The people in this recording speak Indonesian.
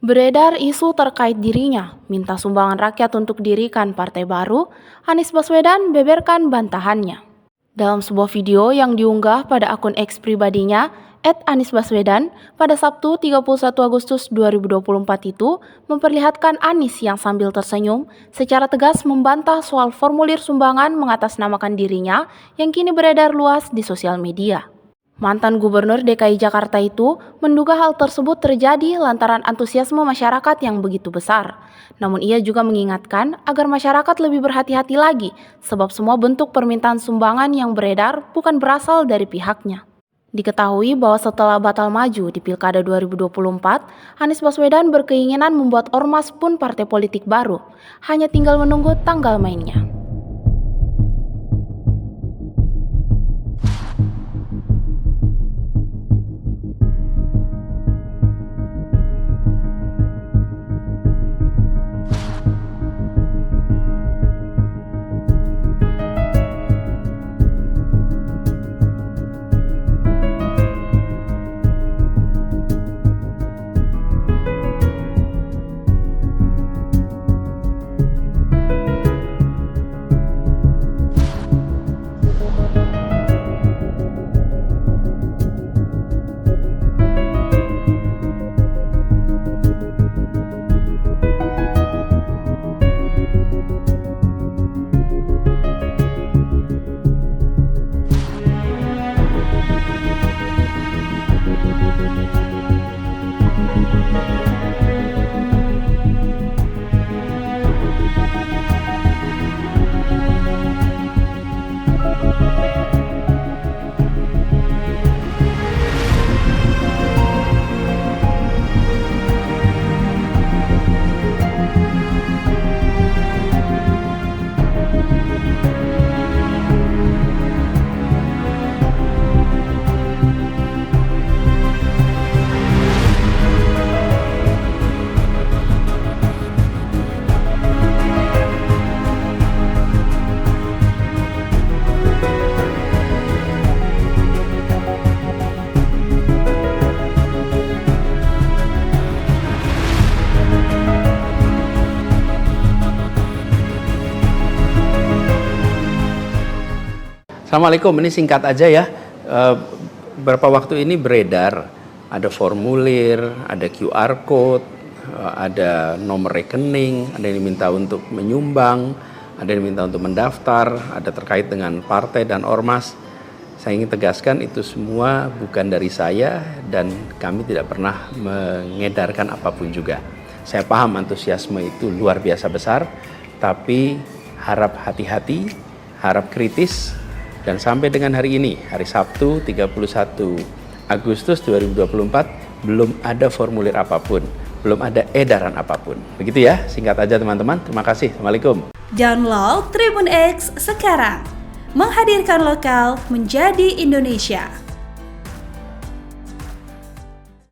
Beredar isu terkait dirinya, minta sumbangan rakyat untuk dirikan partai baru, Anies Baswedan beberkan bantahannya. Dalam sebuah video yang diunggah pada akun X pribadinya, @anisbaswedan, pada Sabtu 31 Agustus 2024 itu memperlihatkan Anies yang sambil tersenyum secara tegas membantah soal formulir sumbangan mengatasnamakan dirinya yang kini beredar luas di sosial media. Mantan Gubernur DKI Jakarta itu menduga hal tersebut terjadi lantaran antusiasme masyarakat yang begitu besar. Namun ia juga mengingatkan agar masyarakat lebih berhati-hati lagi sebab semua bentuk permintaan sumbangan yang beredar bukan berasal dari pihaknya. Diketahui bahwa setelah batal maju di Pilkada 2024, Anies Baswedan berkeinginan membuat ormas pun partai politik baru. Hanya tinggal menunggu tanggal mainnya. Assalamualaikum, ini singkat aja ya. Beberapa waktu ini beredar, ada formulir, ada QR code, ada nomor rekening, ada yang diminta untuk menyumbang, ada yang diminta untuk mendaftar, ada terkait dengan partai dan ormas. Saya ingin tegaskan itu semua bukan dari saya dan kami tidak pernah mengedarkan apapun juga. Saya paham antusiasme itu luar biasa besar, tapi harap hati-hati, harap kritis. Dan sampai dengan hari ini, hari Sabtu 31 Agustus 2024, belum ada formulir apapun, belum ada edaran apapun. Begitu ya, singkat aja teman-teman. Terima kasih. Assalamualaikum. Download Tribun X sekarang. Menghadirkan lokal menjadi Indonesia.